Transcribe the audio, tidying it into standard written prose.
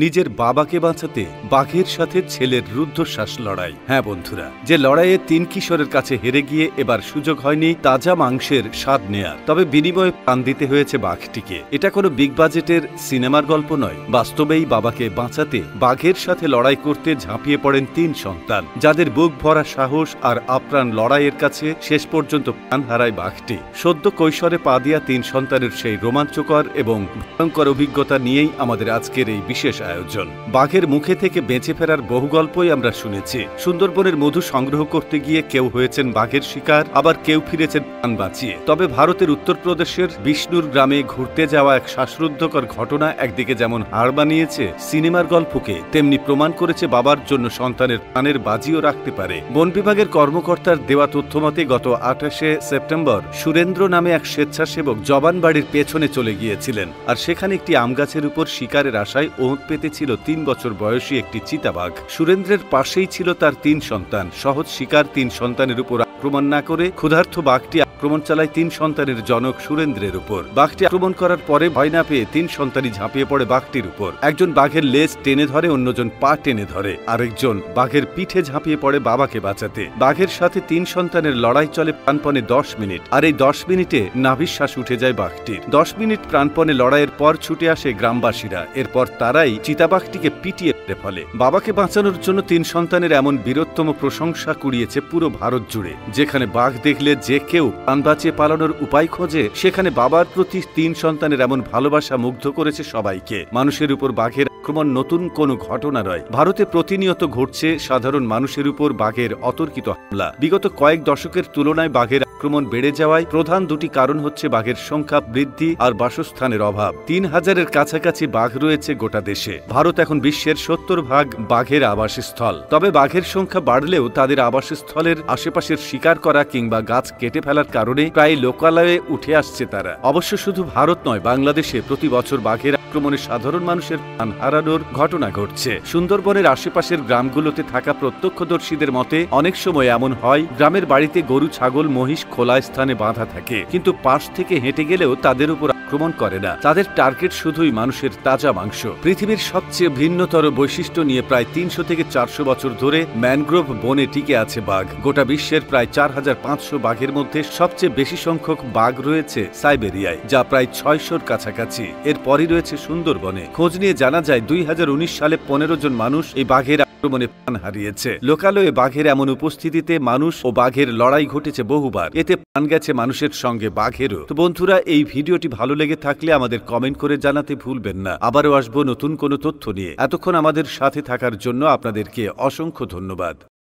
নিজের বাবাকে বাঁচাতে বাঘের সাথে ছেলের রুদ্ধশ্বাস লড়াই। হ্যাঁ বন্ধুরা, যে লড়াইয়ে ৩ কিশোরের কাছে হেরে গিয়ে এবার সুযোগ হয়নি তাজা মাংসের স্বাদ নেয়ার, তবে বিনিময়ে প্রাণ দিতে হয়েছে বাঘটিকে। এটা কোনো বিগ বাজেটের সিনেমার গল্প নয়, বাস্তবেই বাবাকে বাঁচাতে বাঘের সাথে লড়াই করতে ঝাঁপিয়ে পড়েন ৩ সন্তান, যাদের বুক ভরা সাহস আর আপ্রাণ লড়াইয়ের কাছে শেষ পর্যন্ত প্রাণ হারায় বাঘটি। সদ্য কৈশোরে পা দিয়া ৩ সন্তানের সেই রোমাঞ্চকর এবং ভয়ঙ্কর অভিজ্ঞতা নিয়েই আমাদের আজকের এই বিশেষ আয়োজন। বাঘের মুখে থেকে বেঁচে ফেরার বহু গল্পই আমরা শুনেছি। সুন্দরবনের মধু সংগ্রহ করতে গিয়ে কেউ হয়েছেন বাঘের শিকার, আবার কেউ ফিরেছেন প্রাণ বাঁচিয়ে। তবে ভারতের উত্তরপ্রদেশের বিষ্ণুর গ্রামে ঘুরতে যাওয়া এক শ্বাসরুদ্ধকর ঘটনা একদিকে যেমন হাড় বানিয়েছে সিনেমার গল্পকে, তেমনি প্রমাণ করেছে বাবার জন্য সন্তানের প্রাণের বাজিও রাখতে পারে। বন বিভাগের কর্মকর্তার দেওয়া তথ্যমতে গত ২৮শে সেপ্টেম্বর সুরেন্দ্র নামে এক স্বেচ্ছাসেবক জবানবাড়ির পেছনে চলে গিয়েছিলেন, আর সেখানে একটি আমগাছের উপর শিকারের আশায় ওঁত পেতেছিল ৩ বছর বয়সী একটি চিতাবাঘ। সুরেন্দ্রের পাশেই ছিল তার ৩ সন্তান। সহজ শিকার ৩ সন্তানের উপর আক্রমণ না করে ক্ষুধার্ত বাঘটি আক্রমণ চালায় ৩ সন্তানের জনক সুরেন্দ্রের উপর। বাঘটি আক্রমণ করার পরে ভয় না পেয়ে ৩ সন্তানই ঝাঁপিয়ে পড়ে বাঘটির উপর। একজন বাঘের লেজ টেনে ধরে, অন্যজন পা টেনে ধরে, আরেকজন বাঘের পিঠে ঝাঁপিয়ে পড়ে বাবাকে বাঁচাতে। বাঘের সাথে ৩ সন্তানের লড়াই চলে প্রাণপণে ১০ মিনিট, আর এই ১০ মিনিটে নাভিশ্বাস উঠে যায় বাঘটির। ১০ মিনিট প্রাণপণে লড়াইয়ের পর ছুটে আসে গ্রামবাসীরা। এরপর তারাই চিতাবাঘটিকে পিটিয়ে ফেলে। বাবাকে বাঁচানোর জন্য ৩ সন্তানের এমন বীরত্তম প্রশংসা কুড়িয়েছে পুরো ভারত জুড়ে। যেখানে বাঘ দেখলে যে কেউ প্রাণ বাঁচিয়ে পালানোর উপায় খোঁজে, সেখানে বাবার প্রতি ৩ সন্তানের এমন ভালোবাসা মুগ্ধ করেছে সবাইকে। মানুষের উপর বাঘের আক্রমণ নতুন কোনো ঘটনা নয়। ভারতে প্রতিনিয়ত ঘটছে সাধারণ মানুষের উপর বাঘের অতর্কিত হামলা। বিগত কয়েক দশকের তুলনায় বাঘের আক্রমণ বেড়ে যাওয়ায় প্রধান দুটি কারণ হচ্ছে বাঘের সংখ্যা বৃদ্ধি আর বাসস্থানের অভাব। ৩,০০০-এর কাছাকাছি বাঘ রয়েছে গোটা দেশে। ভারত এখন বিশ্বের ৭০% বাঘের আবাসস্থল। তবে বাঘের সংখ্যা বাড়লেও তাদের আবাসস্থলের আশেপাশের শিকার করা কিংবা গাছ কেটে ফেলার কারণে প্রায় লোকালয়ে উঠে আসছে তারা। অবশ্য শুধু ভারত নয়, বাংলাদেশে প্রতি বছর বাঘের আক্রমণে সাধারণ মানুষের প্রাণ হারানোর ঘটনা ঘটছে। সুন্দরবনের আশেপাশের গ্রামগুলোতে থাকা প্রত্যক্ষদর্শীদের মতে অনেক সময় এমন হয়, গ্রামের বাড়িতে গরু, ছাগল, মহিষ খোলা স্থানে বাঁধা থাকে, কিন্তু পাশ থেকে হেঁটে গেলেও তাদের উপর আক্রমণ করে না। তাদের টার্গেট শুধুই মানুষের তাজা মাংস। পৃথিবীর সবচেয়ে ভিন্নতর বৈশিষ্ট্য নিয়ে প্রায় ৩০০ থেকে ৪০০ বছর ধরে ম্যানগ্রোভ বনে টিকে আছে বাঘ। গোটা বিশ্বের প্রায় ৪৫০০ বাঘের মধ্যে সবচেয়ে বেশি সংখ্যক বাঘ রয়েছে সাইবেরিয়ায়, যা প্রায় ৬০০-র কাছাকাছি। এরপরই রয়েছে সুন্দরবনে। খোঁজ নিয়ে জানা যায় ২০১৯ সালে ১৫ জন মানুষ এই বাঘের আক্রমণে প্রাণ হারিয়েছে। লোকালয়ে বাঘের এমন উপস্থিতিতে মানুষ ও বাঘের লড়াই ঘটেছে বহুবার। এতে প্রাণ গেছে মানুষের সঙ্গে বাঘেরও। তো বন্ধুরা, এই ভিডিওটি ভালো লেগে থাকলে আমাদের কমেন্ট করে জানাতে ভুলবেন না। আবারও আসবো নতুন কোনো তথ্য নিয়ে। এতক্ষণ আমাদের সাথে থাকার জন্য আপনাদেরকে অসংখ্য ধন্যবাদ।